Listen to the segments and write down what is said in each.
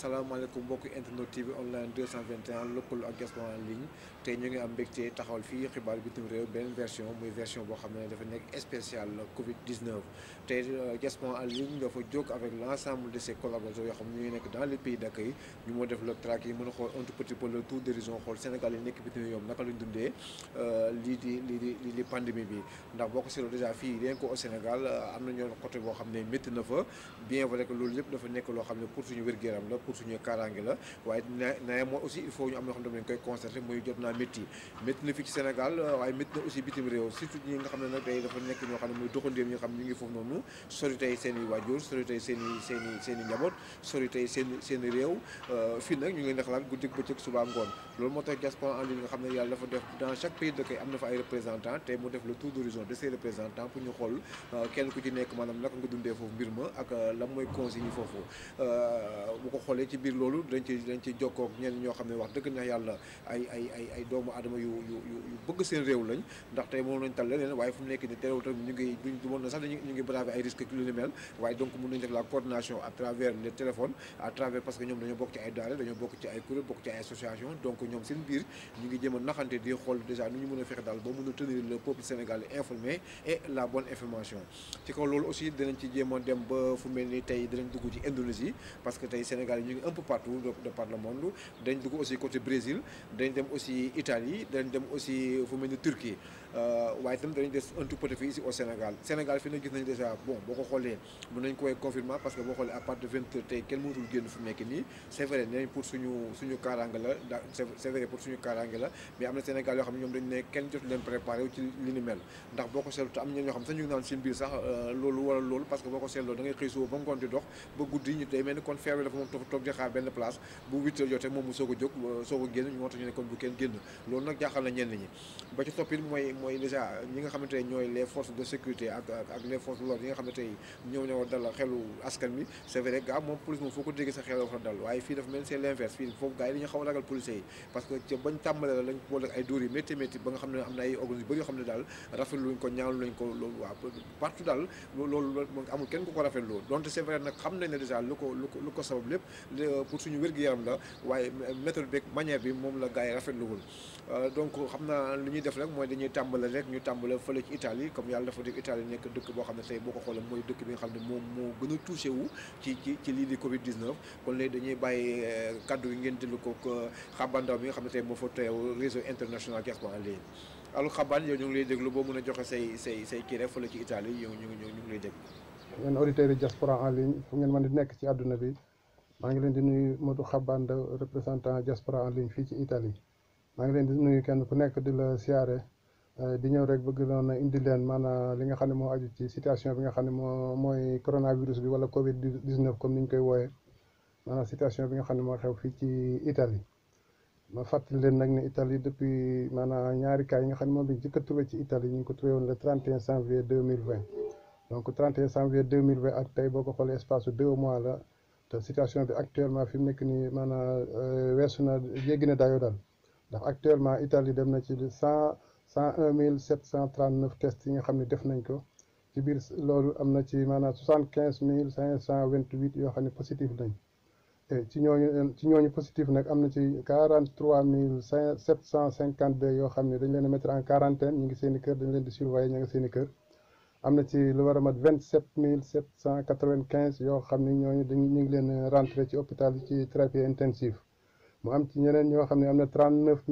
salaamaaleykum mbokki internet TV online 221 lëkkaloo ak diaspora en ligne tey ñu ngi am mbégte taxawal fii xibaar bitim réew benn version muy version boo xam ne dafa nekk spécial Covid 19. tey diaspora en ligne dafa jóg avec l' ensemble de ses collaborateurs yoo xam ne ñu ngi nekk dans les pays d' accueil ñu moo def le track yi mën a xool un tout petit peu le tour d'horizon xool Sénégal yi nekk bitim réew naka lañ dundee lii di pandémie bi ndax boo ko seetloo dèjà fii rien que au Sénégal am na ñoo côté boo xam ne métti na fa bien vrai que loolu lépp dafa nekk loo xam ne pour suñu wér-gu-yaram la pour suñu kaaraange la waaye na mooy aussi il faut ñu am loo xam ne dañ koy constaté muy jot naa métti na fii ci Sénégal waaye métti na aussi bitim réew surtout ñi nga xam ne nag tey dafa nekk ñoo xam ne muy doxandéem ñi nga xam ne ñu ngi foofu noonu sori tey seen i waajur sori tey seen i njaboot sori tey seen i réew fii nag ñu ngi leen di xalaat guddi bëccëg suba ngoon loolu moo tax diaspora en ligne nga xam ne yàlla dafa def dans chaque pays de kay am na fa ay représentants tey mu def le tour d'horizon de ces représentants pour ñu xool kenn ku ci nekk maanaam naka nga dundee foofu mbir ma ak lan mooy consigne yi foofu bu ko xoolee ci biir loolu dañ ci jokkoo ak ñenn ñoo xam ne wax dëgg neex yàlla ay doomu aadama yu bëgg seen réew lañ ndax tey moom lañ tal leneen waaye fu mu nekk ni teewul tamit ñu ngi duñ mën na sax ñu ngi braver ay risques lu ni mel waaye donc mën nañ def la coordination à travers les téléphones à travers parce que ñoom dañoo bokk ci ay daara dañoo bokk ci ay kuréel bokk ci ay association donc ñoom seen biir ñu ngi jéem a naxante di xool déjà nu ñu mën a fexe daal ba mën a tenir le peuple sénégalais informé et la bonne information ci kaw loolu aussi dinañ ci jéem a dem ba fu mel ni tey dinañ dugg ci Indonésie parce que tey Sénégal yi ñu ngi un peu partout de par le monde dañ dugg aussi côté Brésil dañ dem aussi Italie dañ dem aussi fu mel ni Turquie waaye itam dañ des un tout petit fii ici au Sénégal fi na gis nañ déjà bon boo ko xoolee mën nañ koy confirmer parce que boo xoolee à partir de 20 heures tey kenn mënatul génn fu nekk nii c'est vrai nee nañ pour suñu kaaraange la c'est vrai pour suñu kaaraange la mais am na Sénégal yoo xam ne ñoom dañ ne kenn jotu leen préparé ci li ni mel ndax boo ko seetlu te am na ñoo xam sax ñu ngi naan seen biir sax loolu wala loolu parce que boo ko seetloo da ngay xëy suba ba ngoon di dox ba guddi ñu day mel ni kon feebar dafa moom toog di xaar benn place bu 8 heures jotee moom mu soog a jóg soog a génn ñu moo tax ñu ne kon bu kenn génn loolu nag jaaxal na ñenn ñi ba ci toppit mooy déjà ñi nga xamante ne ñooy les forces de sécurité ak les forces de l'ordre yi nga xam ne tey ñëw dal xelu askan bi c'est vrai gars moom police moom foo ko déggee sa xel dafa dal waaye fii dafa mel ni c'est l'inverse fii foofu gars yi dañu xaw a ragal policiers yi parce que ca bañ tàmbalee la lañ boole ay dóor yi métti ba nga xam ne am na ay organismes yu bëri yoo xam ne daal rafetlu luñ ko ñaawlu lañ ko loolu waaw partout daal loolu amul kenn ku ko rafetlu donte c'est vrai nag xam nañ ne déjà lu ko sabab lépp pour suñu wér-gu-yaram la waaye méthode beeg manière bi moom la gars yi rafetluwul donc xam naa li ñuy def rek mooy dañuy tàmbale rek ñu tàmbale fële ci Italie comme yàlla dafa def Italie nekk dëkk boo xam ne tey boo ko xoolee mooy dëkk bi nga xam ne moom moo gën a touché wu ci lii di Covid 19 kon léegi dañuy bàyyi kaddu yi ngeen déglu ko Xaban Ndaw bi nga xam ne tey moo fa teew réseau international diaspora en ligne alors Xaban yow ñu ngi lay déglu boo mën a joxe say kii rek fële ci Italie yow ñu ngi lay déglu. ngeen auditeurs yi diaspora en ligne fu ngeen mën di nekk ci àdduna bi maa ngi leen di nuyu Modou Xaban Ndaw représentant diaspora en ligne fii ci Italie maa ngi leen di nuyu kenn ku nekk di la siyaare di ñëw rek bëgg noon a indi leen maanaam li nga xam ne moo aju ci situation bi nga xam ne mooy coronavirus bi wala Covid 19 comme ni ñu koy wooyee maanaam situation bi nga xam ne moo xew fii ci Italie ma fàttali leen nag ne Italie depuis maanaam ñaari cas yi nga xam ne moom lañ jëkk a trouvé ci Italie ñu ngi ko trouvé woon le 31 janvier 2020 donc 31 janvier 2020 ak tey boo ko xoolee espace su 2 mois la te situation bi actuellement fi mu nekk nii maanaam weesu na jéggi na dayoo daal ndax actuellement Italie dem na ci 101 739 tests yi nga xam ne def nañ ko ci biir loolu am na ci maanaam 75 528 yoo xam ne positif nañ ci ñooñu positif nag am na ci 43 752 yoo xam ne dañ leen a mettre en quarantaine ñu ngi seen i kër dañ leen di surveiller ñu ngi seen i kër am na ci lu war a mat 27 795 yoo xam ne ñooñu ñu ngi leen rentré ci hôpital yi ci thérapie intensive mu am ci ñeneen ñoo xam ne am na 39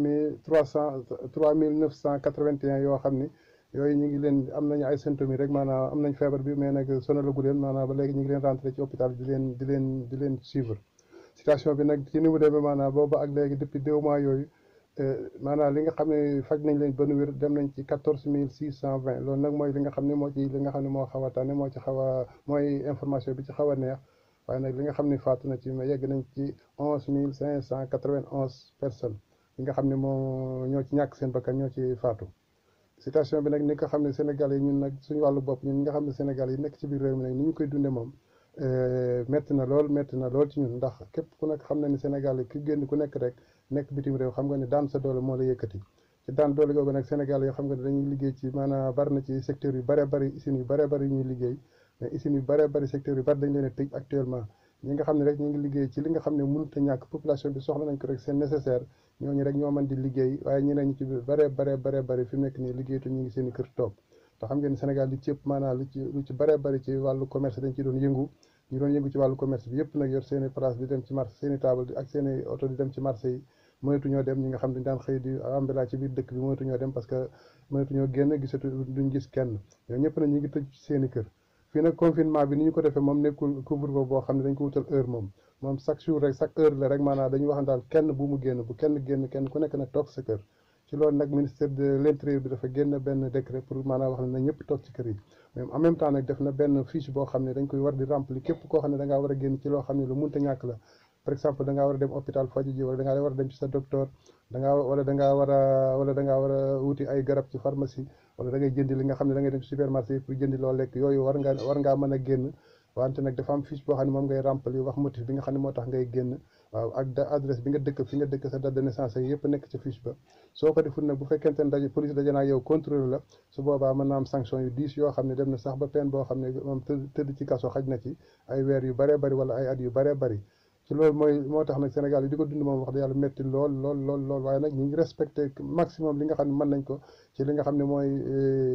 981 yoo xam ni yooyu ñu ngi leen am nañu ay symptômes yi rek maanaam am nañ feebar bi mais nag sonalagu leen maanaam ba léegi ñu ngi leen rentré ci hôpital di leen suivre situation bi nag ci ni mu demee maanaam boobu ak léegi depuis 2 mois yooyu maanaam li nga xam ne faj nañ leen ba nu wér dem nañ ci 14 620 loolu nag mooy li nga xam ne moo ci li nga xam ne moo xaw a tane moo ci xaw a mooy information bi ci xaw a neex waaye nag li nga xam ne faatu na ci yegg nañ ci 11 591 personnes yi nga xam ne ñoo ci ñàkk seen bakkan ñoo ci faatu situation bi nag ni nga xam ne Sénégal yi ñun nag suñu wàllu bopp ñun ñi nga xam ne Sénégal yi nekk ci biir réew mi nag ni ñu koy dunde moom métti na lool ci ñun ndax képp ku nekk xam na ni Sénégal yi ki génn ku nekk rek nekk bitim réew xam nga ne daan sa doole moo la yëkkati ci daan doole googu nag Sénégal yoo xam nga ne dañuy liggéey ci maanaam bari na ci secteurs yu bëree bëri usines yu bëree bëri ñuy liggéey mais usines yu bëree bëri secteurs yu bëri dañ leen a tëj actuellement ñi nga xam ne rek ñu ngi liggéey ci li nga xam ne mënut a ñàkk population bi soxla nañ ko rek c'est nécessaire ñooñu rek ñoo mën di liggéey waaye ñeneen ñi ci bare fi mu nekk nii liggéeytu ñu ngi seen i kër toog te xam ngeen Sénégal li ci ëpp maanaam lu ci bare ci wàllu commerce dañ ci doon yëngu ñu doon yëngu ci wàllu commerce bi yëpp nag yor seen i place di dem ci marché seen i table ak seen i oto di dem ci marché yi mënatuñoo dem ñi nga xam ne daan xëy di ambila ci biir dëkk bi mënatuñoo dem parce que mënatuñoo génn duñ gis kenn ñoo ñëpp nag ñu ngi tëj ci seen i kër fii nag confinement bi ni ñu ko defee moom nekkul couvre-feu boo xam ne dañ ko wutal heure moom chaque jour rek chaque heure la rek maanaam dañu wax daal kenn bu mu génn bu kenn génn kenn ku nekk nag toog sa kër ci loolu nag ministère de l'intérieur bi dafa génn benn décret pour maanaam wax ne na ñëpp toog ci kër yi mais en même temps nag def na benn fiche boo xam ne dañ koy war di remplir képp koo xam ne da ngaa war a génn ci loo xam ne lu mënta ñàkk la par exemple da ngaa war a dem hôpital faju ji wala da ngaa war a dem ci sa docteur da ngaa war a wuti ay garab ci pharmacie wala da ngay jëndi li nga xam ne da ngay dem ci supermarché yi pour jëndi loo lekk yooyu war ngaa mën a génn wante nag dafa am fiche boo xam ne moom ngay remplir wax motif bi nga xam ne moo tax ngay génn waaw ak adresse bi nga dëkk fi nga dëkk sa date de naissance yëpp nekk ci fiche ba soo ko deful nag bu fekkente ne police daje naa yow contrôle la su boobaa mën naa am sanction yu 10 yoo xam ne dem na sax ba peine boo xam ne moom tëdd ci kaso xaj na ci ay weer yu bëree bëri wala ay at yu bëree bëri ci loolu moo tax nag Sénégal yi di ko dund moom wax dëgg yàlla métti lool waaye nag ñu ngi respecté maximum li nga xam ne mën nañ ko ci li nga xam ne mooy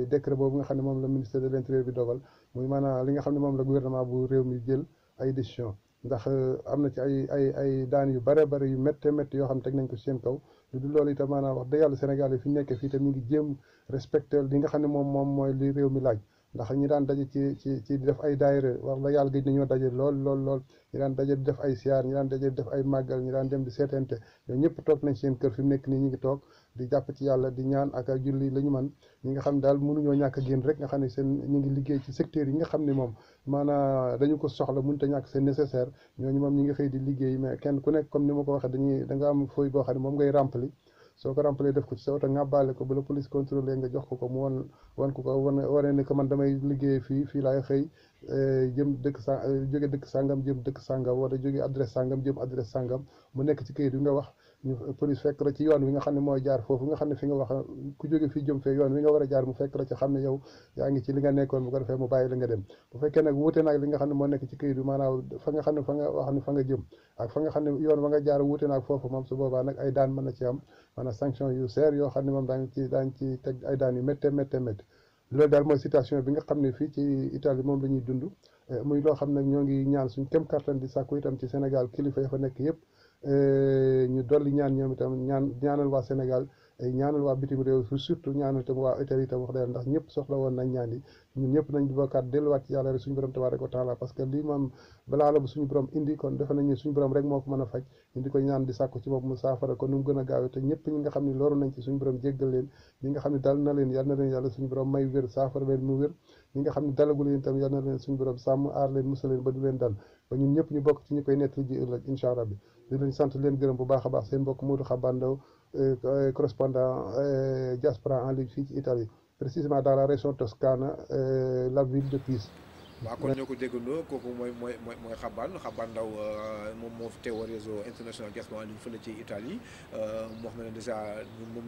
décret boobu nga xam ne moom la ministère de l'intérieur bi dogal muy maanaam li nga xam ne moom la gouvernement bu réew mi jël ay décision ndax am na ci ay daan yu bare yu métte yoo xam ne teg nañ ko ci seen kaw lu dul loolu itam maanaam wax dëgg yàlla Sénégal yi fi ñu nekkee fii itam ñu ngi jéem respecté li nga xam ne moom mooy li réew mi laaj ndax ñi daan daje ci def ay daayira wax la yàlla gëj nañoo daje lool ñi daan daje di def ay siyaar ñi daan daje di def ay màggal ñi daan dem di seetente ñoom ñëpp toog nañ seen kër fi mu nekk nii ñu ngi toog di jàpp ci yàlla di ñaan ak julli la ñu man ñi nga xam daal mënuñoo ñàkk a génn rek nga xam ne ñu ngi liggéey ci secteur yi nga xam ne moom maanaam dañu ko soxla mënut a ñàkk c'est nécessaire ñooñu moom ñi ngi xëy di liggéey mais kenn ku nekk comme ni ma ko waxee da nga am feuille boo xam ne moom ngay rempli soo ko rempli def ko ci sa oto ngàbbaale ko ba la police contrôlé nga jox ko mu wane ne que man damay liggéey fii laay xëy jëm jóge dëkk sàngam jëm dëkk sàngam wala jóge adresse sàngam jëm adresse sàngam mu nekk ci këyit bi nga wax ñu police fekk la ci yoon wi nga xam ne mooy jaar foofu nga xam ne fi nga wax ku jóge fii jëm fee yoon wi nga war a jaar mu fekk la ci xam ne yow yaa ngi ci li nga nekkoon bu ko defee mu bàyyi la nga dem bu fekkee nag wuute naag li nga xam ne moo nekk ci këyit bi maanaam fa nga xam ne fa nga wax ne fa nga jëm ak fa nga xam ne yoon wa nga jaar wuute naag foofu moom su boobaa nag ay daan mën na ci am maanaam sanction yu seer yoo xam ne moom daañ ci teg ay daan yu métte loolu daal mooy situation bi nga xam ne fii ci Italie moom la ñuy dund muy loo xam ne ñoo ngi ñaan suñ kem kattan di sàkku itam ci Sénégal kilifa ya fa nekk yëpp ñu dolli ñaan ñoom itam ñaanal waa Sénégal ñaanal waa bitim réew surtout ñaanal itam waa Italie itam wax dëgg ndax ñëpp soxla woon nañ ñaan yi ñun ñëpp nañ bokkaat delluwaat ci yàlla rek suñu borom tabaaraka wa taala parce que lii moom balaa la bu suñu borom indi kon defe nañ ne suñu borom rek moo ko mën a faj ñu di ko ñaan di sàkku ci moom mu saafara ko nu mu gën a gaawee te ñëpp ñi nga xam ne loru nañ ci suñu borom jéggal leen ñi nga xam ne dal na leen yàlla suñu borom may wér saafara leen mu wér ñi nga xam ne dalagul leen itam yal na leen suñu borom sàmm aar leen musal leen ba du leen dal ba ñun ñëpp ñu bokk ci ñu koy nettali ji ëllëg incha allah bi di leen sant leen gërëm bu baax a baax seen mbokk Modou Xaban Ndaw correspondant diaspora en ligne fii ci Italie précisément dans la région Toscane la ville de Pise. waaw kon ñoo ko déggandoo kooku mooy Xaban Ndaw moom moo fi teewal réseau international diaspora en ligne fële ci Italie moo xam ne dèjà moom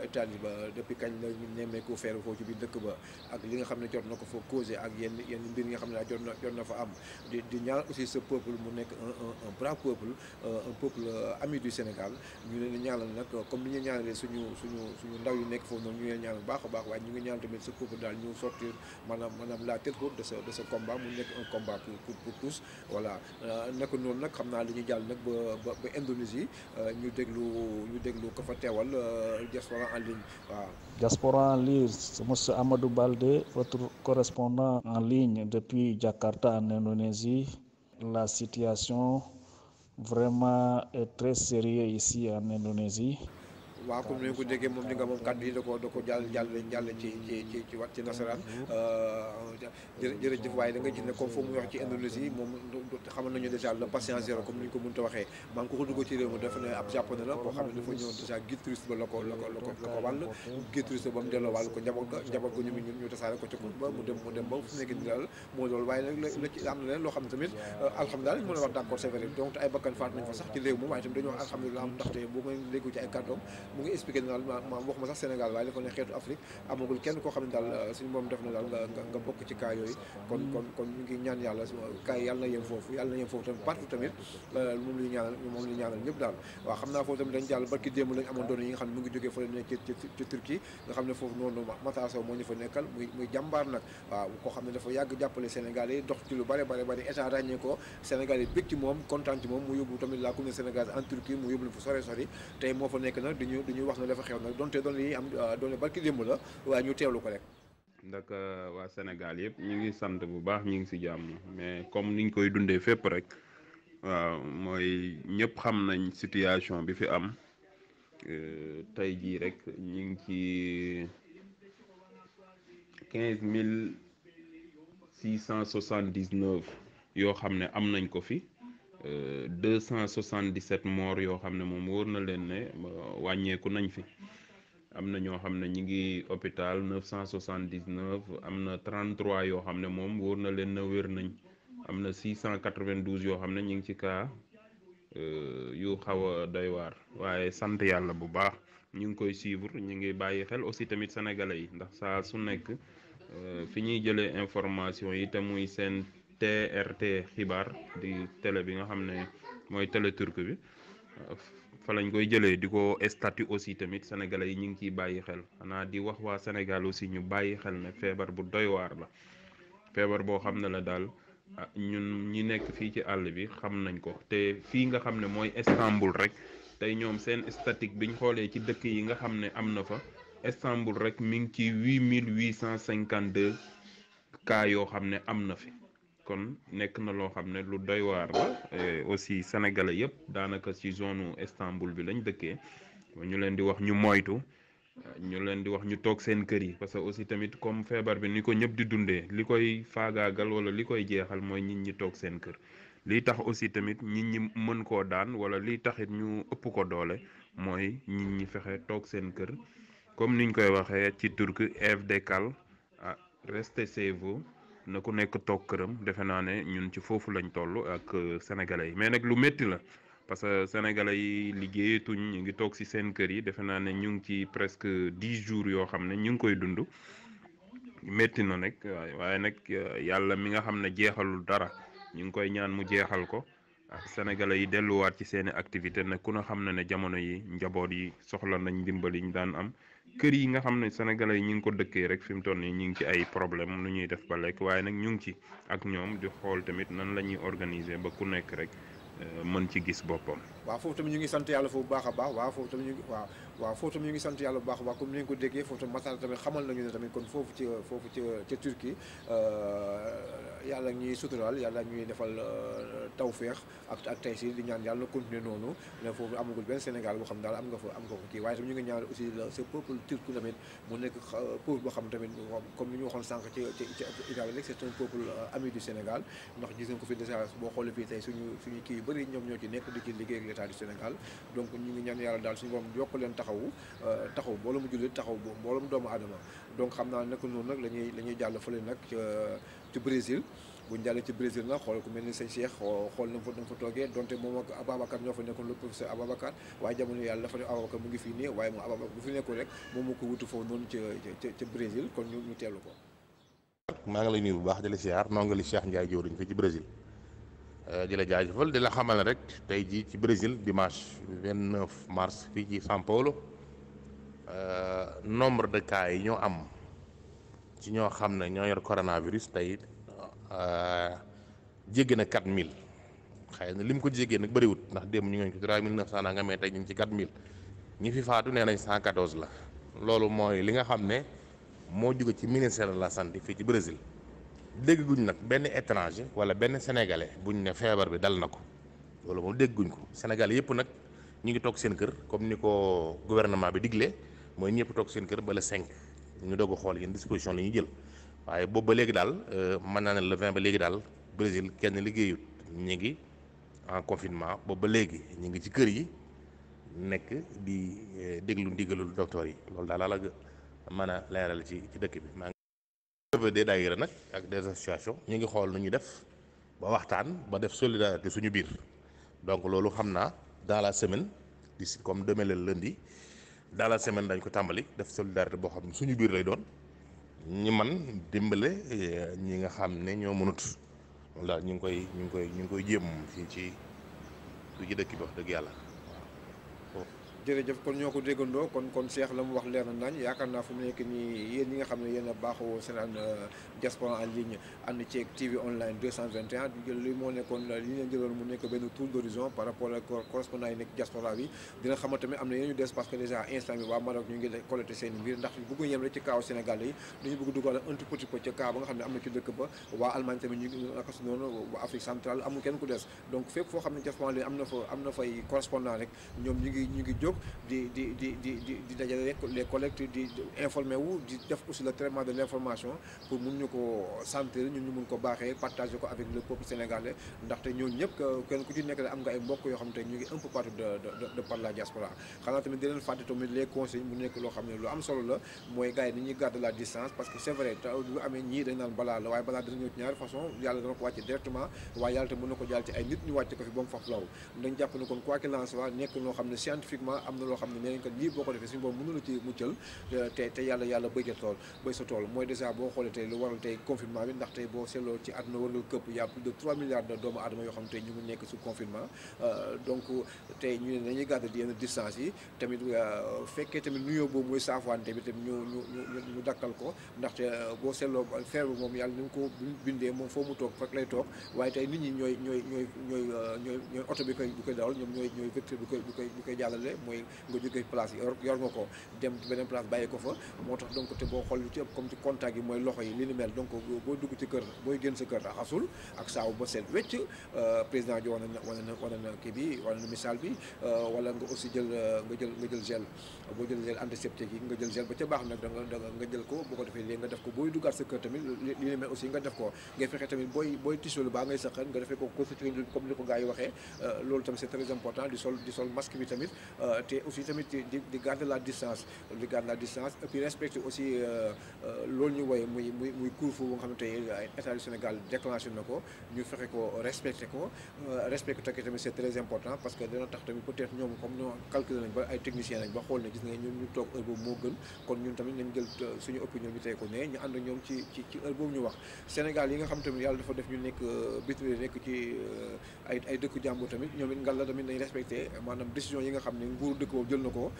Italie ba depuis kañ la ñu nemmeeku feeru foofu ci biir dëkk ba ak li nga xam ne jot na ko fa causé ak yenn mbir yi nga xam ne jot na fa am di ñaan aussi ce peuple mu nekk un brave peuple un peuple ami du Sénégal ñu leen di ñaanal nag comme ni ñu ñaanalee suñu ndaw yi nekk foofu noonu ñu leen ñaanal baax a baax waaye ñu ngi ñaan tamit ce peuple daal ñu sortir maanaam la tête haute de ce combat mu nekk un combat pour tous voilà naka noonu nag xam naa li ñuy jàll nag ba Indonésie ñu déglu ko fa teewal diaspora en ligne waaw. Diaspora en ligne, c'est monsieur Amadou Baldé, votre correspondant en ligne depuis Jakarta en Indonésie. La situation vraiment est très sérieuse ici en Indonésie. waaw comme ni nga ko déggee moom li nga moom kàddu yi da ko jàll ci nasaraan jërëjëf waaye da nga gis ne comme foofu muy wax ci Indonésie moom xamal nañu déjà le patient zéro comme ni ñu ko mënta waxee maa ngi ko dugg ci réew mi dafa ne ab japonais la boo xam ne dafa ñëw déjà guide touriste ba la ko wàll guide touriste ba mu delloo wàll ko njaboot ga ñu tasaare ko ci kon ba mu dem ba fu nekk ni daal moo loolu waaye nag la ci am na leen loo xam ne tamit alhamdulilah mën a wax d'accord c'est vrai donc ay bakkan faat nañ fa sax ci réew moom waaye tamit dañoo alhamdulilah am ndaxte boo may léegi ci ay kàddoom mu ngi expliqué ne daal maam waxuma sax Sénégal waaye dafa ne xeetu Afrique amagul kenn koo xam ne daal suñu moom def na daal nga bokk ci cas yooyu kon ñu ngi ñaan yàlla cas yi yàlla na yem foofu tamit partout tamit moom la ñu ñaanal ñëpp daal waaw xam naa foofu tamit dañ jàll barki démb lañ amoon doon yi nga xam ne mu ngi jógee fële ne ci Turquie nga xam ne foofu noonu Matar Sow moo ñu fa nekkal muy jàmbaar nag waaw koo xam ne dafa yàgg jàppale Sénégal yi dox ci lu bari état ràññee ko Sénégal yi bég ci moom kontaan ci moom mu yóbbu tamit la communauté sénégalaise en Turquie mu yóbbu leen fu sori tey moo fa nekk nag duñu wax na dafa xew nag donte doon yi am doone barki démb la waaye ñu teewlu ko rek ndax waa Sénégal yëpp ñu ngi sant bu baax ñu ngi si jàmm mais comme niñ koy dundee fépp rek waaw mooy ñëpp xam nañ situation bi fi am tey jii rek ñu ngi ci 15 679 yoo xam ne am nañ ko fi 277 morts yoo xam ne moom wóor na leen ne wàññeeku nañ fi am na ñoo xam ne ñi ngi hôpital 979 am na 33 yoo xam ne moom wóor na leen na wér nañ am na 692 yoo xam ne ñu ngi ci cas yu xaw a doy waar waaye sant yàlla bu baax ñu ngi koy suivre ñu ngi bàyyi xel aussi tamit sénégalais yi ndax saa su nekk fi ñuy jëlee information yi te muy seen TRT xibaar di télé bi nga xam ne mooy télé turc bi fa lañ koy jëlee di ko statut aussi tamit sénégalais yi ñu ngi ciy bàyyi xel xanaa di wax waa Sénégal aussi ñu bàyyi xel ne feebar bu doy waar la feebar boo xam ne la daal ñun ñi nekk fii ci àll bi xam nañ ko te fii nga xam ne mooy Istanbul rek tey ñoom seen statistique biñ xoolee ci dëkk yi nga xam ne am na fa Istanbul rek mi ngi ci 8852 cas yoo xam ne am na fi kon nekk na loo xam ne lu doy waar la aussi sénégalais yëpp daanaka ci zone Istanbul bi lañ dëkkee ñu leen di wax ñu moytu ñu leen di wax ñu toog seen kër yi parce que aussi tamit comme feebar bi ni ko ñëpp di dundee li koy faagaagal wala li koy jeexal mooy nit ñi toog seen kër lii tax aussi tamit nit ñi mën koo daan wala lii taxit ñu ëpp ko doole mooy nit ñi fexe toog seen kër comme niñ koy waxee ci turc evdekal restez chez vous na ku nekk toog këram defe naa ne ñun ci foofu lañ toll ak sénégalais yi mais nag lu métti la parce que sénégalais yi liggéeyatuñ ñu ngi toog ci seen kër yi defe naa ne ñu ngi ci presque 10 jours yoo xam ne ñu ngi koy dund métti na nag waaye nag yàlla mi nga xam ne jeexalul dara ñu ngi koy ñaan mu jeexal ko ak sénégalais yi delluwaat ci seeni activité nag ku na xam ne ne jamono yi njaboot yi soxla nañ ndimbal yi ñu daan am kër yi nga xam ne sénégalais yi ñu ngi ko dëkkee rek fi mu toll nii ñu ngi ci ay problème nu ñuy def ba lekk waaye nag ñu ngi ci ak ñoom di xool tamit nan la ñuy organiser ba ku nekk rek mën ci gis boppam. waaw foofu tamit ñu ngi sant yàlla foofu baax a baax waaw foofu tamit ñu ngi foofu tamit ñu ngi sant yàlla bu baax a baax comme ni ngeen ko déggee foofu tamit Matar tamit xamal nañu ne tamit kon foofu ca Turquie yàlla ñuy suturaal yàlla ñuy defal tawféex ak tey si di ñaan yàlla na continuer noonu ne foofu amagul benn Sénégal boo xam daal am nga fa kii waaye tamit ñu ngi ñaan aussi ce peuple turc tamit mu nekk peuple boo xam tamit comme ni ñu waxoon sànq ci Italie rek c'est un peuple ami du Sénégal ndax gis nga ko fi déjà boo xoolee fii tey suñu kii yu bëri ñoom ñoo ci nekk di ci liggéey ak l'état du Sénégal donc ñu ngi ñaan yàlla daal suñu borom yokk leen taxaw mbooloo mu jullit taxaw mbooloo mu doomu aadama donc xam naa nekk noonu nag la ñuy jàll fële nag ci Brésil bu ñu jàllee ci Brésil nag xool ku mel ni sëñ Cheikh xool na fa toogee donte moom ak Ababacar ñoo fa nekkoon le professeur Ababacar waaye jamono yàlla dafa ne Ababacar mu ngi fii nii waaye moom Ababacar bu fi nekkul rek moom moo ko wutu foofu noonu ca Brésil kon ñu teelu ko. maa ngi lay nuyu bu baax di la siyaar noo ngi li Cheikh Ndiaye jëwriñ fii ci Brésil di la jaajëfal di la xamal ne rek tey jii ci Brésil dimanche 29 mars fii ci São Paulo nombre de cas yi ñoo am ci ñoo xam ne ñoo yor coronavirus tey jéggi na 4000 xëy na lim ko jéggee nag bëriwut ndax démb ñu ngi ci 3900 naa nga mee tey ñu ngi ci 4000 ñi fi faatu nee nañ 114 la loolu mooy li nga xam ne moo jóge ci ministère de la santé fii ci Brésil dégguñ nag benn étranger wala benn sénégalais buñ ne feebar bi dal na ko loolu moom dégguñ ko sénégalais yëpp nag ñu ngi toog seen kër comme ni ko gouvernement bi diglee mooy ñëpp toog seen kër ba le 5 ñu doog a xool yéen disposition la ñuy jël waaye boobu ba léegi daal mën naa ne le 20 ba léegi daal Brésil kenn liggéeyut ñu ngi en confinement boobu ba léegi ñu ngi ci kër yi nekk di déglu ndigalul docteur yi loolu daal la mën a leeral ci dëkk bi. maa ngi des daayira nag ak des associations ñu ngi xool nu ñu def ba waxtaan ba def solidarité suñu biir donc loolu xam naa dans la semaine d'ici comme demain le lundi dans la semaine dañ ko tàmbali def solidarité boo xam ne suñu biir lay doon ñu man dimbale ñi nga xam ne ñoo mënut loolu daal ñu ngi koy jéem fii ci dëkk bi wax dëgg yàlla. jërëjëf kon ñoo ko déggandoo kon Cheikh la mu wax leer na nañ yaakaar naa fu mu nekk nii yéen ñi nga xam ne yéen a baaxoo seen diaspora en ligne ànd ceeg TV online 221 li moo nekkoon li ñu leen jëloon mu nekk benn tour d'horizon par rapport ak correspondant yi nekk diaspora bi dina xamante tamit am na yéen ñu des parce que déjà instant bi waa Maroc ñu ngi collecté seen mbir ndax bëggu yem rek ci kaaw Sénégal yi dañu bëgg dugal un tout petit peu ca kaa ba nga xam ne am na ci dëkk ba waa Allemagne tamit ñu ngi naka si noonu waa Afrique centrale amul kenn ku des donc fépp foo xam ne diaspora li am na fay correspondant rek ñoom ñu ngi jóg di dajale les collectes di informé wu di def aussi le traitement de l'information pour mun ñu ko sentir ñun ñu mun ko baaxee partager ko avec le peuple sénégalais ndaxte ñooñu ñëpp kenn ku ci nekk am nga ay mbokk yoo xam te ñu ngi un peu partout de par la diaspora xanaa tamit di leen fàtte tamit les conseils mu nekk loo xam ne lu am solo la mooy gars yi ni ñuy garder la distance parce que c'est vrai bu amee ñii dañ naan balaa la waaye balaa dina ñëw ci ñaari façon yàlla dana ko wàcce directement waaye yàlla te mën na ko jàll ci ay nit ñu wàcce ko fi ba mu faf law dañ jàpp ne kon quoi qu'il en soit nekk loo xam ne scientifiquement am na loo xam ne nee nañ ko lii boo ko defee suñu boobu mënu la ci muccal te yàlla béy sa tool mooy déjà boo xoolee tey lu waral tey confinement bi ndax tey boo seetloo ci àdduna warngal këpp y a plus de 3 milliards de doomu aadama yoo xam tey ñu ngi nekk sous confinement donc tey ñu ne nañuy garder yenn distance yi tamit fekkee tamit nuyoo boobu mooy saafuwante bi tamit ñu dakkal ko ndaxte boo seetloo feebar bi moom yàlla ni mu ko bindee moom foo mu toog fekk lay toog waaye tey nit ñi ñooy oto bi koy dawal ñoom ñooy vecteur bi koy jàllale mooy nga jógee place yor nga ko dem beneen place bàyyi ko fa moo tax donc te boo xool lu ci ëpp comme ci contact yi mooy loxo yi li ni mel donc boo dugg ci kër booy génn sa kër raxasul ak saabu ba seet wecc président ji wane na kii bi wane na misaal bi wala nga aussi jël gel boo jël gel antiseptique yi nga jël gel ba ca baax nag nga jël ko boo ko defee léegi nga def ko booy duggaat sa kër tamit li ni mel aussi nga def ko ngay fexe tamit booy tisolu baa ngay saqan nga defee ko comme ni ko gars yi waxee loolu tamit c'est très important di sol masque bi tamit te aussi tamit di garder la distance et puis respecter aussi loolu ñu woye muy couvre-feu bu nga xamante ne état du Sénégal déclenché na ko ñu fexe ko respecté tamit c'est très important parce que dina tax tamit peut-être ñoom comme ñoo calculé nañ ba ay techniciens nañ ba xool ne gis nga ñun ñu toog heure boobu moo gën kon ñun tamit nañ jël suñu opinion ñu tey ko ne ñu ànd ñoom ci heure boobu ñu wax Sénégal yi nga xam tamit yàlla dafa def ñu nekk bitim nekk ci ay dëkku jàmbur tamit ñoom it ngal la tamit nañ respecté maanaam décision yi nga xam ne nguuru dëkk boobu jël na ko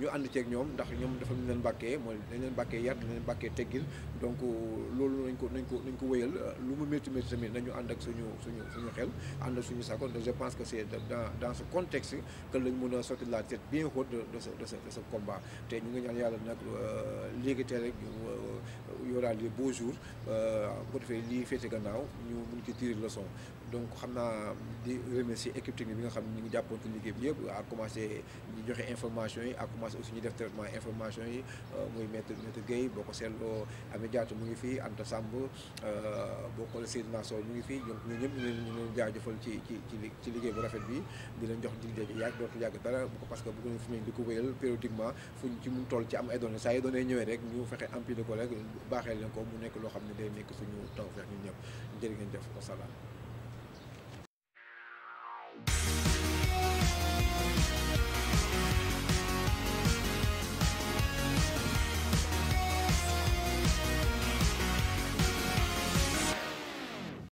ñu ànd ceeg ñoom ndax ñoom dafa ñu leen bàkkee mooy dañ leen bàkkee yar dañ leen bàkkee teggil donc loolu nañ ko wéyal lu mu métti tamit nañu ànd ak suñu xel ànd ak suñu sago je pense que c'est dans ce contexte que lañ mën a sortir la tête bien haute de ce combat te ñu ngi ñaan yàlla nag léegi tey rek y aura les beaux jours bu ko defee lii féete gannaaw ñu mun ci tirer leçon donc xam naa di remercier équipe technique bi nga xam ne ñu ngi jàppoon ci liggéey bi yëpp à commencer ñu joxe information yi à commencer aussi ñu def traitement information yi muy maître Guèye boo ko seetloo Amé Diatou mu ngi fii Anta Samb boo xoolee Seydina Sow ñu ngi fii donc ñun ñëpp ñu leen jaajëfal ci liggéey bu rafet bi di leen jox dig daje yàgg dootul yàgg dara parce que bëgg nañ fi di ko wéyal périodiquement fu ñu ci mun toll ci am ay données saa yi données ñëwee rek ñu fexe empiler ko rek baaxee leen ko mu nekk loo xam ne day nekk suñu taw feex ñun ñëpp jërë ngeen jëf wasalaam